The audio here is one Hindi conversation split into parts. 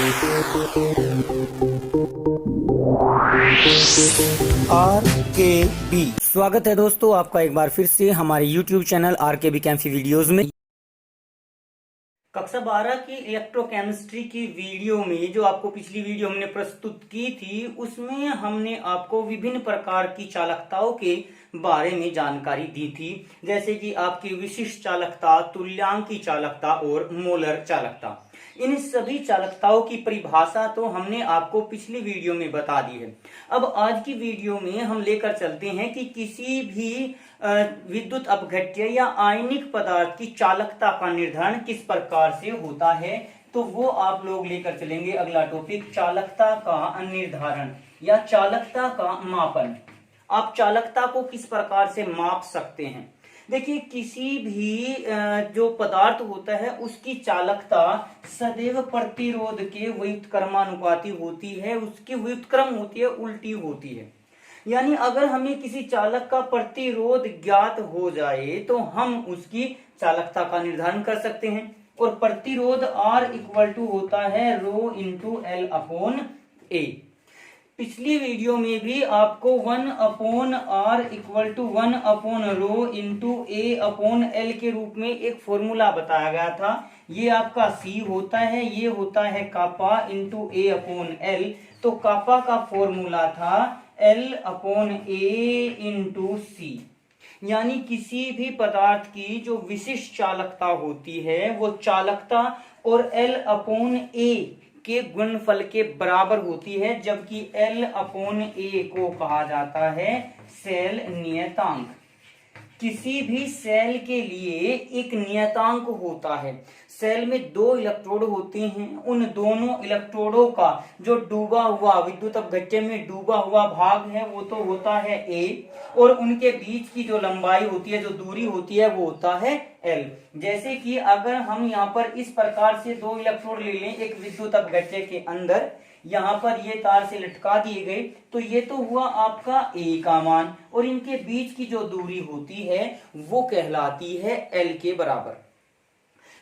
RKB स्वागत है दोस्तों आपका एक बार फिर से हमारे YouTube चैनल RKB कैंफी वीडियोस में। कक्षा 12 की इलेक्ट्रोकेमिस्ट्री की वीडियो में जो आपको पिछली वीडियो हमने प्रस्तुत की थी, उसमें हमने आपको विभिन्न प्रकार की चालकताओं के बारे में जानकारी दी थी, जैसे कि आपकी विशिष्ट चालकता, तुल्यांकी चालकता और मोलर चालकता। इन सभी चालकताओं की परिभाषा तो हमने आपको पिछली वीडियो में बता दी है। अब आज की वीडियो में हम लेकर चलते हैं कि किसी भी विद्युत अपघट्य या आयनिक पदार्थ की चालकता का निर्धारण किस प्रकार से होता है, तो वो आप लोग लेकर चलेंगे। अगला टॉपिक, चालकता का निर्धारण या चालकता का मापन। आप चालकता को किस प्रकार से माप सकते हैं? देखिए, किसी भी जो पदार्थ होता है उसकी चालकता सदैव प्रतिरोध के व्युत्क्रमानुपाती होती है, उसकी व्युत्क्रम होती है, उल्टी होती है। यानी अगर हमें किसी चालक का प्रतिरोध ज्ञात हो जाए तो हम उसकी चालकता का निर्धारण कर सकते हैं। और प्रतिरोध R इक्वल टू होता है rho into L upon A. पिछली वीडियो में भी आपको 1 upon R equal to 1 upon rho into A upon L के रूप में एक फॉर्मूला बताया गया था। ये आपका C होता है, ये होता है kappa into A upon L. तो कापा का फॉर्मूला था L अपॉन ए इंटू सी। यानी किसी भी पदार्थ की जो विशिष्ट चालकता होती है वो चालकता और L अपॉन ए के गुणनफल के बराबर होती है, जबकि L अपॉन ए को कहा जाता है सेल नियतांक। किसी भी सेल के लिए एक नियतांक होता है। सेल में 2 इलेक्ट्रोड होते हैं, उन दोनों इलेक्ट्रोडों का जो डूबा हुआ विद्युत अपघट्य में डूबा हुआ भाग है वो तो होता है A, और उनके बीच की जो लंबाई होती है, जो दूरी होती है, वो होता है L। जैसे कि अगर हम यहाँ पर इस प्रकार से 2 इलेक्ट्रोड ले लें एक विद्युत अपघट्य के अंदर, यहाँ पर ये तार से लटका दिए गए, तो ये तो हुआ आपका A का मान, और इनके बीच की जो दूरी होती है वो कहलाती है L के बराबर।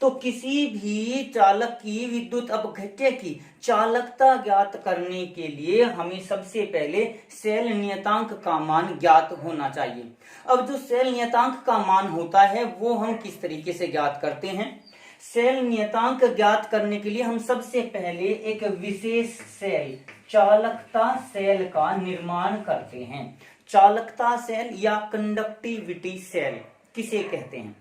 तो किसी भी चालक की विद्युत अपघट्य की चालकता ज्ञात करने के लिए हमें सबसे पहले सेल नियतांक का मान ज्ञात होना चाहिए। अब जो सेल नियतांक का मान होता है वो हम किस तरीके से ज्ञात करते हैं? सेल नियतांक ज्ञात करने के लिए हम सबसे पहले एक विशेष सेल, चालकता सेल का निर्माण करते हैं। चालकता सेल या कंडक्टिविटी सेल किसे कहते हैं?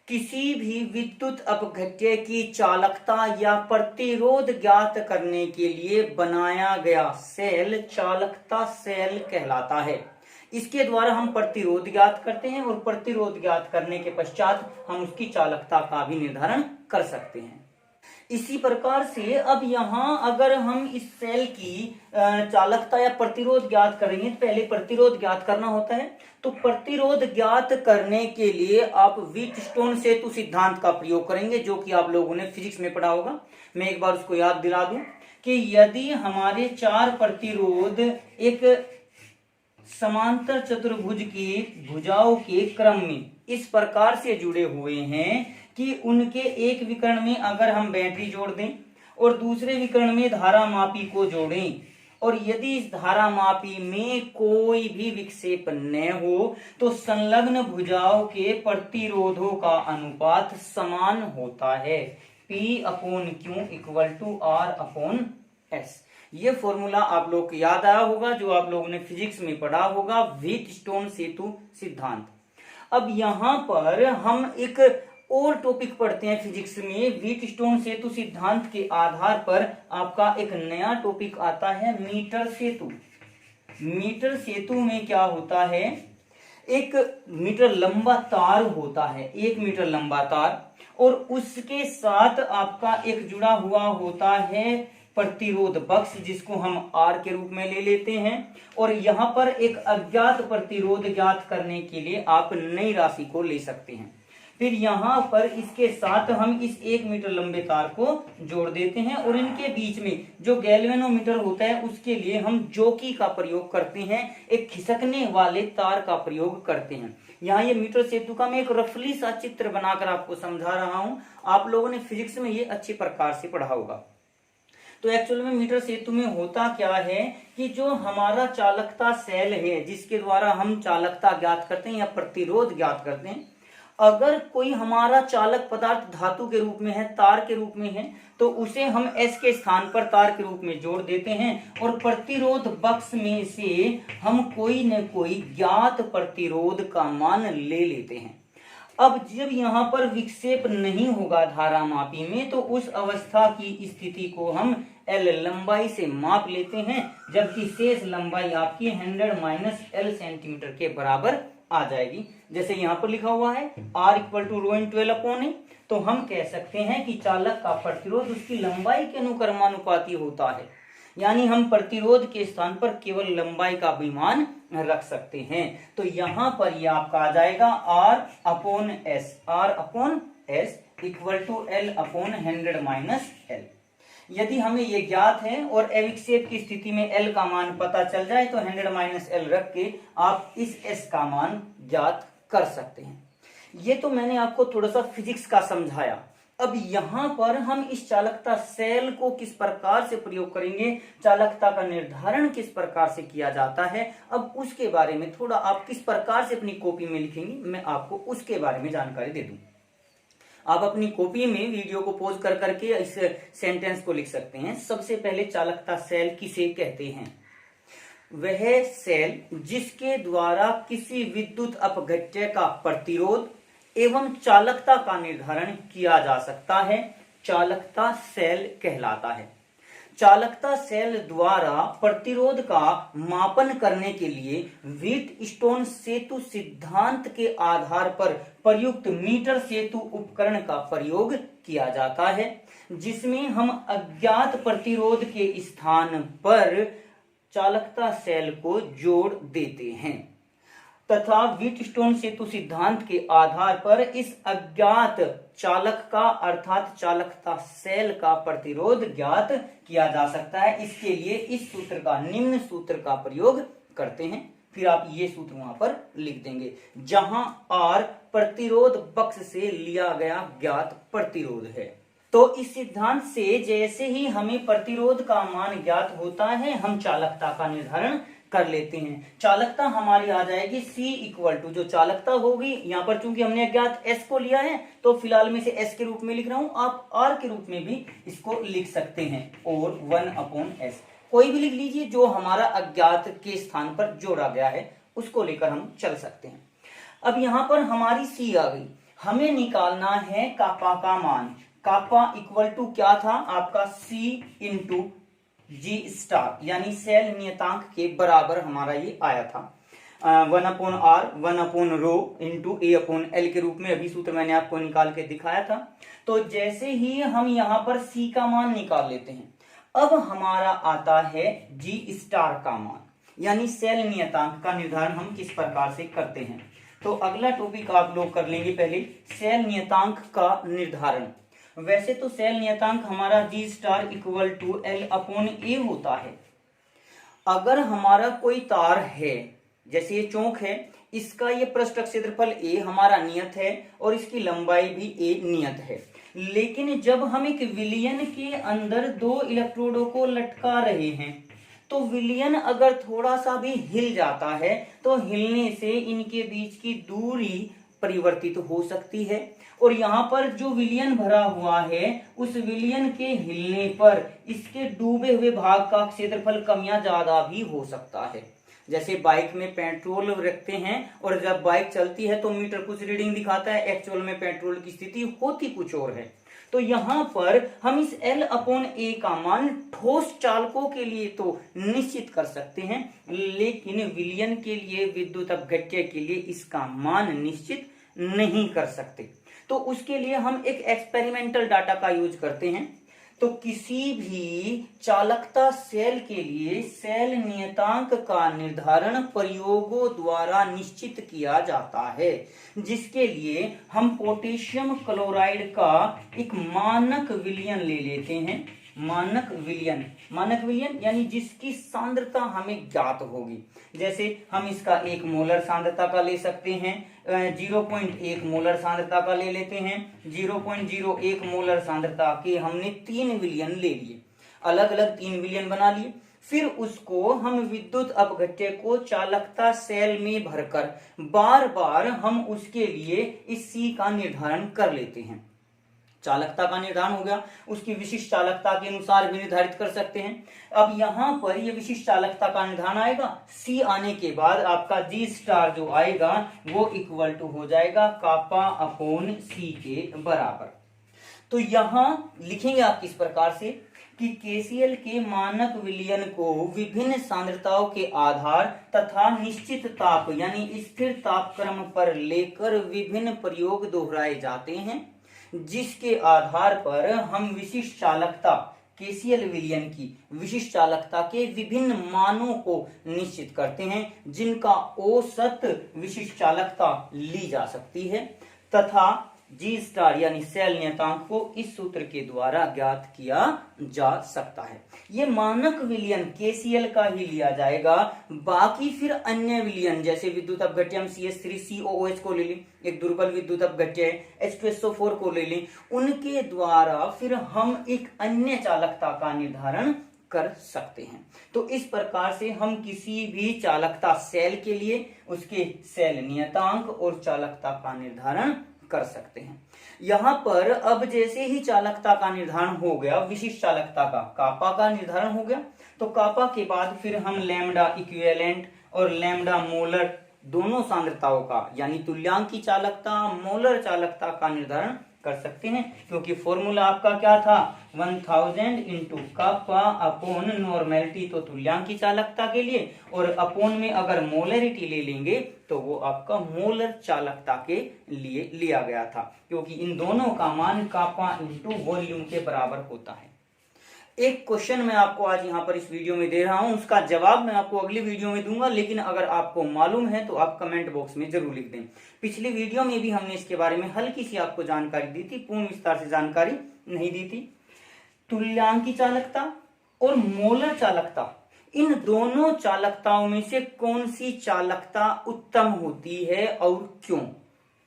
किसी भी विद्युत अपघट्य की चालकता या प्रतिरोध ज्ञात करने के लिए बनाया गया सेल चालकता सेल कहलाता है। इसके द्वारा हम प्रतिरोध ज्ञात करते हैं, और प्रतिरोध ज्ञात करने के पश्चात हम उसकी चालकता का भी निर्धारण कर सकते हैं। इसी प्रकार से अब यहाँ अगर हम इस सेल की चालकता या प्रतिरोध ज्ञात करेंगे, पहले प्रतिरोध ज्ञात करना होता है। तो प्रतिरोध ज्ञात करने के लिए आप व्हीटस्टोन सेतु सिद्धांत का प्रयोग करेंगे, जो कि आप लोगों ने फिजिक्स में पढ़ा होगा। मैं एक बार उसको याद दिला दूं कि यदि हमारे 4 प्रतिरोध एक समांतर चतुर्भुज की भुजाओं के क्रम में इस प्रकार से जुड़े हुए हैं कि उनके एक विकर्ण में अगर हम बैटरी जोड़ दें और दूसरे विकर्ण में धारा मापी को जोड़ें, और यदि इस धारा मापी में कोई भी विक्षेप न हो, तो संलग्न भुजाओं के प्रतिरोधों का अनुपात समान होता है। P upon Q equal to R upon S। ये फॉर्मूला आप लोग को याद आया होगा, जो आप लोगों ने फिजिक्स में पढ़ा होगा, व्हीटस्टोन सेतु सिद्धांत। अब यहाँ पर हम एक और टॉपिक पढ़ते हैं फिजिक्स में। व्हीटस्टोन सेतु सिद्धांत के आधार पर आपका एक नया टॉपिक आता है मीटर सेतु। मीटर सेतु में क्या होता है? एक मीटर लंबा तार होता है, 1 मीटर लंबा तार, और उसके साथ आपका एक जुड़ा हुआ होता है प्रतिरोध बक्स, जिसको हम R के रूप में ले लेते हैं। और यहाँ पर एक अज्ञात प्रतिरोध ज्ञात करने के लिए आप नई राशि को ले सकते हैं। फिर यहाँ पर इसके साथ हम इस 1 मीटर लंबे तार को जोड़ देते हैं, और इनके बीच में जो गैल्वेनोमीटर होता है उसके लिए हम जॉकी का प्रयोग करते हैं, एक खिसकने वाले तार का प्रयोग करते हैं। यहाँ ये मीटर सेतु का मैं एक रफली सा चित्र बनाकर आपको समझा रहा हूं। आप लोगों ने फिजिक्स में ये अच्छी प्रकार से पढ़ा होगा। तो एक्चुअल में मीटर सेतु में होता क्या है कि जो हमारा चालकता सेल है जिसके द्वारा हम चालकता ज्ञात करते हैं या प्रतिरोध ज्ञात करते हैं, अगर कोई हमारा चालक पदार्थ धातु के रूप में है, तार के रूप में है, तो उसे हम S के स्थान पर तार के रूप में जोड़ देते हैं और प्रतिरोध बक्स में से हम कोई न कोई ज्ञात प्रतिरोध का मान ले लेते हैं। अब जब यहाँ पर विक्षेप नहीं होगा धारामापी में, तो उस अवस्था की स्थिति को हम L लंबाई से माप लेते हैं, जबकि शेष लंबाई आपकी 100 - L सेंटीमीटर के बराबर आ जाएगी। जैसे यहाँ पर लिखा हुआ है R = ρ×L/A, तो हम कह सकते हैं कि चालक का प्रतिरोध उसकी लंबाई के अनुक्रमानुपाती होता है, यानी हम प्रतिरोध के स्थान पर केवल लंबाई का भी मान रख सकते हैं। तो यहाँ पर ये आपका आ जाएगा R/S = L/100 - L। यदि हमें ये ज्ञात है और अविक्षेप की स्थिति में L का मान पता चल जाए तो 100 - L रख के आप इस S का मान ज्ञात कर सकते हैं। ये तो मैंने आपको थोड़ा सा फिजिक्स का समझाया। अब यहाँ पर हम इस चालकता सेल को किस प्रकार से प्रयोग करेंगे, चालकता का निर्धारण किस प्रकार से किया जाता है, अब उसके बारे में थोड़ा आप किस प्रकार से अपनी कॉपी में लिखेंगे, मैं आपको उसके बारे में जानकारी दे दूं। आप अपनी कॉपी में वीडियो को पॉज कर करके इस सेंटेंस को लिख सकते हैं। सबसे पहले चालकता सेल किसे कहते हैं? वह सेल जिसके द्वारा किसी विद्युत अपघट्य का प्रतिरोध एवं चालकता का निर्धारण किया जा सकता है, चालकता सेल कहलाता है। चालकता सेल द्वारा प्रतिरोध का मापन करने के लिए व्हीटस्टोन सेतु सिद्धांत के आधार पर प्रयुक्त मीटर सेतु उपकरण का प्रयोग किया जाता है, जिसमें हम अज्ञात प्रतिरोध के स्थान पर चालकता सेल को जोड़ देते हैं तथा व्हीटस्टोन सेतु सिद्धांत के आधार पर इस अज्ञात चालक का अर्थात चालकता सेल का प्रतिरोध ज्ञात किया जा सकता है। इसके लिए इस सूत्र का, निम्न सूत्र का प्रयोग करते हैं। फिर आप ये सूत्र वहां पर लिख देंगे, जहां R प्रतिरोध बक्स से लिया गया ज्ञात प्रतिरोध है। तो इस सिद्धांत से जैसे ही हमें प्रतिरोध का मान ज्ञात होता है, हम चालकता का निर्धारण कर लेते हैं। चालकता हमारी आ जाएगी C जो चालकता होगी, यहाँ पर चूंकि हमने अज्ञात S को लिया है तो फिलहाल में से S के रूप में लिख रहा हूं, आप R के रूप में भी इसको लिख सकते हैं, और 1/S कोई भी लिख लीजिए जो हमारा अज्ञात के स्थान पर जोड़ा गया है, उसको लेकर हम चल सकते हैं। अब यहाँ पर हमारी C आ गई, हमें निकालना है कापा का मान। कापा = क्या था आपका C × G⁻, यानी सेल नियतांक के बराबर हमारा ये आया था। 1/R 1/ρ × A/L के रूप में अभी सूत्र मैंने आपको निकाल के दिखाया था। तो जैसे ही हम यहाँ पर C का मान निकाल लेते हैं, अब हमारा आता है G⁻ का मान, यानी सेल नियतांक का निर्धारण हम किस प्रकार से करते हैं। तो अगला टॉपिक आप लोग कर लेंगे पहले सेल नियतांक का निर्धारण। वैसे तो सेल नियतांक हमारा G⁻ = L/A होता है। अगर हमारा कोई तार है, जैसे ये चौक है, इसका ये पृष्ठ क्षेत्रफल A हमारा नियत है और इसकी लंबाई भी A नियत है, लेकिन जब हम एक विलयन के अंदर दो इलेक्ट्रोडों को लटका रहे हैं, तो विलयन अगर थोड़ा सा भी हिल जाता है तो हिलने से इनके बीच की दूरी परिवर्तित हो सकती है, और यहाँ पर जो विलयन भरा हुआ है उस विलयन के हिलने पर इसके डूबे हुए भाग का क्षेत्रफल कम या ज्यादा भी हो सकता है। जैसे बाइक में पेट्रोल रखते हैं और जब बाइक चलती है तो मीटर कुछ रीडिंग दिखाता है, एक्चुअल में पेट्रोल की स्थिति होती कुछ और है। तो यहाँ पर हम इस L/A का मान ठोस चालकों के लिए तो निश्चित कर सकते हैं, लेकिन विलयन के लिए, विद्युत अपघट्य के लिए इसका मान निश्चित नहीं कर सकते। तो उसके लिए हम एक एक्सपेरिमेंटल डाटा का यूज करते हैं। तो किसी भी चालकता सेल के लिए सेल नियतांक का निर्धारण प्रयोगों द्वारा निश्चित किया जाता है, जिसके लिए हम पोटेशियम क्लोराइड का एक मानक विलयन ले लेते हैं। मानक विलयन यानी जिसकी सांद्रता हमें ज्ञात होगी। जैसे हम इसका 1 मोलर सांद्रता का ले सकते हैं, 0.1 मोलर सांद्रता का ले लेते हैं, 0.01 मोलर सांद्रता के हमने 3 विलयन ले लिए। अलग अलग 3 विलयन बना लिए। फिर उसको हम विद्युत अपघट्य को चालकता सेल में भरकर बार बार हम उसके लिए इस C का निर्धारण कर लेते हैं। चालकता का निर्धारण हो गया, उसकी विशिष्ट चालकता के अनुसार भी निर्धारित कर सकते हैं। अब यहां पर ये विशिष्ट चालकता का निर्धारण आएगा, C आने के बाद आपका G स्टार जो आएगा वो इक्वल टू हो जाएगा कापा अपॉन C के बराबर। तो यहां लिखेंगे आप किस प्रकार से कि KCl के मानक विलयन को विभिन्न सांद्रताओं के आधार तथा निश्चित ताप यानी स्थिर तापक्रम पर लेकर विभिन्न प्रयोग दोहराए जाते हैं, जिसके आधार पर हम विशिष्ट चालकता KCl विलयन की विशिष्ट चालकता के विभिन्न मानों को निश्चित करते हैं, जिनका औसत विशिष्ट चालकता ली जा सकती है तथा G स्टार यानी सेल नियतांक को इस सूत्र के द्वारा ज्ञात किया जा सकता है। ये मानक विलयन KCl का ही लिया जाएगा, बाकी फिर अन्य विलयन जैसे विद्युत अपघट्य हम CH3COOH को ले लें, एक दुर्बल विद्युत अपघट्य है H2SO4 को ले लें, उनके द्वारा फिर हम एक अन्य चालकता का निर्धारण कर सकते हैं। तो इस प्रकार से हम किसी भी चालकता सेल के लिए उसके सेल नियतांक और चालकता का निर्धारण कर सकते हैं। यहां पर अब जैसे ही चालकता का निर्धारण हो गया, विशिष्ट चालकता का कापा का निर्धारण हो गया, तो कापा के बाद फिर हम लैम्डा इक्विवेलेंट और लैम्डा मोलर दोनों सांद्रताओं का यानी तुल्यांकी चालकता मोलर चालकता का निर्धारण कर सकते हैं, क्योंकि फॉर्मूला आपका क्या था 1000 इंटू कापा अपॉन नॉर्मेलिटी, तो तुल्यांकी चालकता के लिए, और अपॉन में अगर मोलरिटी ले लेंगे तो वो आपका मोलर चालकता के लिए लिया गया था, क्योंकि इन दोनों का मान कापा इंटू वॉल्यूम के बराबर होता है। एक क्वेश्चन मैं आपको आज यहाँ पर इस वीडियो में दे रहा हूं, उसका जवाब मैं आपको अगली वीडियो में दूंगा, लेकिन अगर आपको मालूम है तो आप कमेंट बॉक्स में जरूर लिख दें। पिछली वीडियो में भी हमने इसके बारे में हल्की सी आपको जानकारी दी थी, पूर्ण विस्तार से जानकारी नहीं दी थी। तुल्यांकी चालकता और मोलर चालकता, इन दोनों चालकताओं में से कौन सी चालकता उत्तम होती है और क्यों?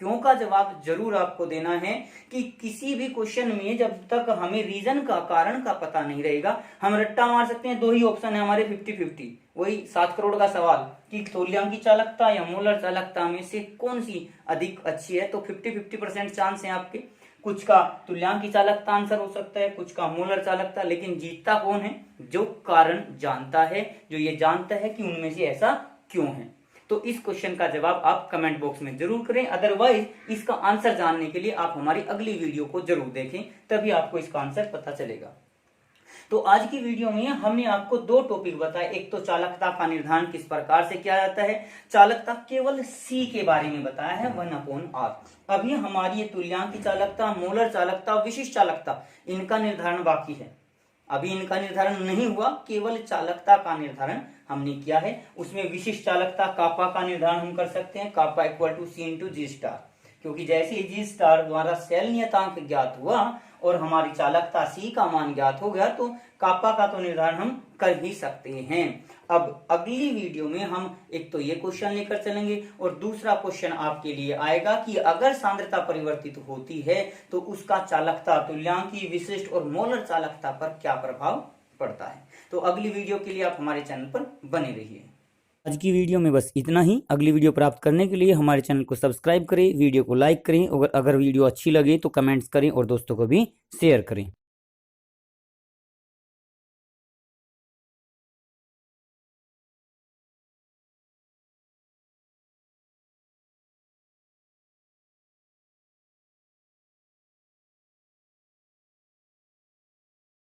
क्यों का जवाब जरूर आपको देना है कि किसी भी क्वेश्चन में जब तक हमें रीजन का कारण का पता नहीं रहेगा, हम रट्टा मार सकते हैं। दो ही ऑप्शन है हमारे 50-50, वही 7 करोड़ का सवाल कि तुल्यांकी चालकता या मोलर चालकता में से कौन सी अधिक अच्छी है, तो 50-50% चांस है आपके। कुछ का तुल्यांकी चालकता आंसर हो सकता है, कुछ का मोलर चालकता, लेकिन जीतता कौन है? जो कारण जानता है, जो ये जानता है कि उनमें से ऐसा क्यों है। तो इस क्वेश्चन का जवाब आप कमेंट बॉक्स में जरूर करें, अदरवाइज इसका आंसर जानने के लिए आप हमारी अगली वीडियो को जरूर देखें, तभी आपको इसका आंसर पता चलेगा। तो आज की वीडियो में हमने आपको 2 टॉपिक बताए, एक तो चालकता का निर्धारण किस प्रकार से किया जाता है, चालकता केवल C के बारे में बताया है 1/r। अभी हमारी ये तुल्यांकी चालकता, मोलर चालकता, विशिष्ट चालकता, इनका निर्धारण बाकी है। अभी इनका निर्धारण नहीं हुआ, केवल चालकता का निर्धारण हमने किया है। उसमें विशिष्ट चालकता कापा का निर्धारण हम कर सकते हैं, kappa equal to C into G star, क्योंकि जैसे ही G स्टार द्वारा सेल नियतांक ज्ञात हुआ और हमारी चालकता C का मान ज्ञात हो गया, तो कापा का तो निर्धारण हम कर ही सकते हैं। अब अगली वीडियो में हम एक तो ये क्वेश्चन लेकर चलेंगे और दूसरा क्वेश्चन आपके लिए आएगा कि अगर सांद्रता परिवर्तित होती है तो उसका चालकता, तुल्यांकी, विशिष्ट और मोलर चालकता पर क्या प्रभाव पड़ता है। तो अगली वीडियो के लिए आप हमारे चैनल पर बने रहिए। आज की वीडियो में बस इतना ही। अगली वीडियो प्राप्त करने के लिए हमारे चैनल को सब्सक्राइब करें, वीडियो को लाइक करें, और अगर वीडियो अच्छी लगे तो कमेंट्स करें और दोस्तों को भी शेयर करें।